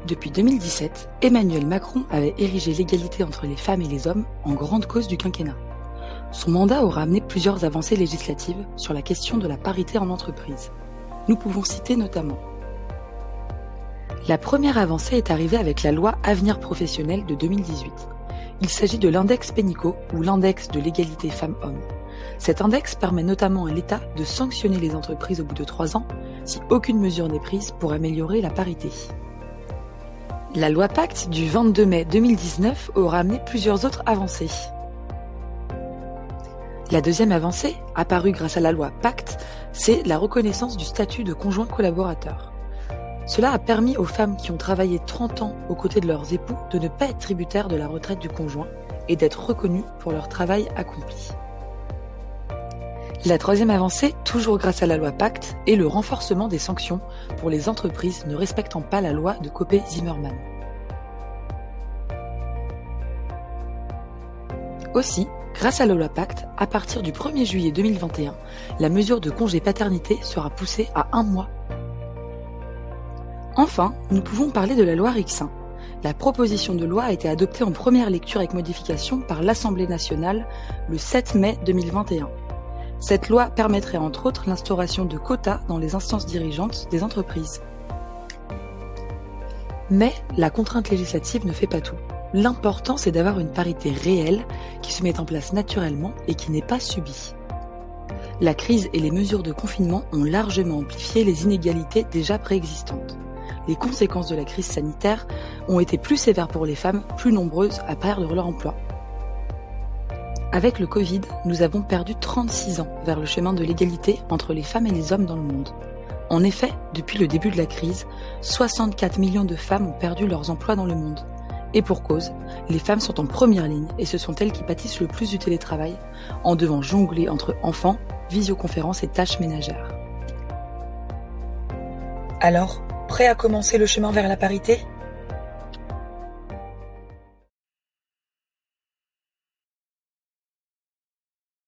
Depuis 2017, Emmanuel Macron avait érigé l'égalité entre les femmes et les hommes en grande cause du quinquennat. Son mandat aura amené plusieurs avancées législatives sur la question de la parité en entreprise. Nous pouvons citer notamment: la première avancée est arrivée avec la loi Avenir professionnel de 2018. Il s'agit de l'index Pénicaud ou l'index de l'égalité femmes-hommes. Cet index permet notamment à l'État de sanctionner les entreprises au bout de 3 ans si aucune mesure n'est prise pour améliorer la parité. La loi Pacte du 22 mai 2019 aura amené plusieurs autres avancées. La deuxième avancée, apparue grâce à la loi Pacte, c'est la reconnaissance du statut de conjoint collaborateur. Cela a permis aux femmes qui ont travaillé 30 ans aux côtés de leurs époux de ne pas être tributaires de la retraite du conjoint et d'être reconnues pour leur travail accompli. La troisième avancée, toujours grâce à la loi Pacte, est le renforcement des sanctions pour les entreprises ne respectant pas la loi de Copé-Zimmermann. Aussi, grâce à la loi Pacte, à partir du 1er juillet 2021, la mesure de congé paternité sera poussée à 1 mois. Enfin, nous pouvons parler de la loi Rixain. La proposition de loi a été adoptée en première lecture avec modification par l'Assemblée nationale le 7 mai 2021. Cette loi permettrait entre autres l'instauration de quotas dans les instances dirigeantes des entreprises. Mais la contrainte législative ne fait pas tout. L'important, c'est d'avoir une parité réelle qui se met en place naturellement et qui n'est pas subie. La crise et les mesures de confinement ont largement amplifié les inégalités déjà préexistantes. Les conséquences de la crise sanitaire ont été plus sévères pour les femmes, plus nombreuses à perdre leur emploi. Avec le Covid, nous avons perdu 36 ans vers le chemin de l'égalité entre les femmes et les hommes dans le monde. En effet, depuis le début de la crise, 64 millions de femmes ont perdu leurs emplois dans le monde. Et pour cause, les femmes sont en première ligne et ce sont elles qui pâtissent le plus du télétravail, en devant jongler entre enfants, visioconférences et tâches ménagères. Alors, prêt à commencer le chemin vers la parité ?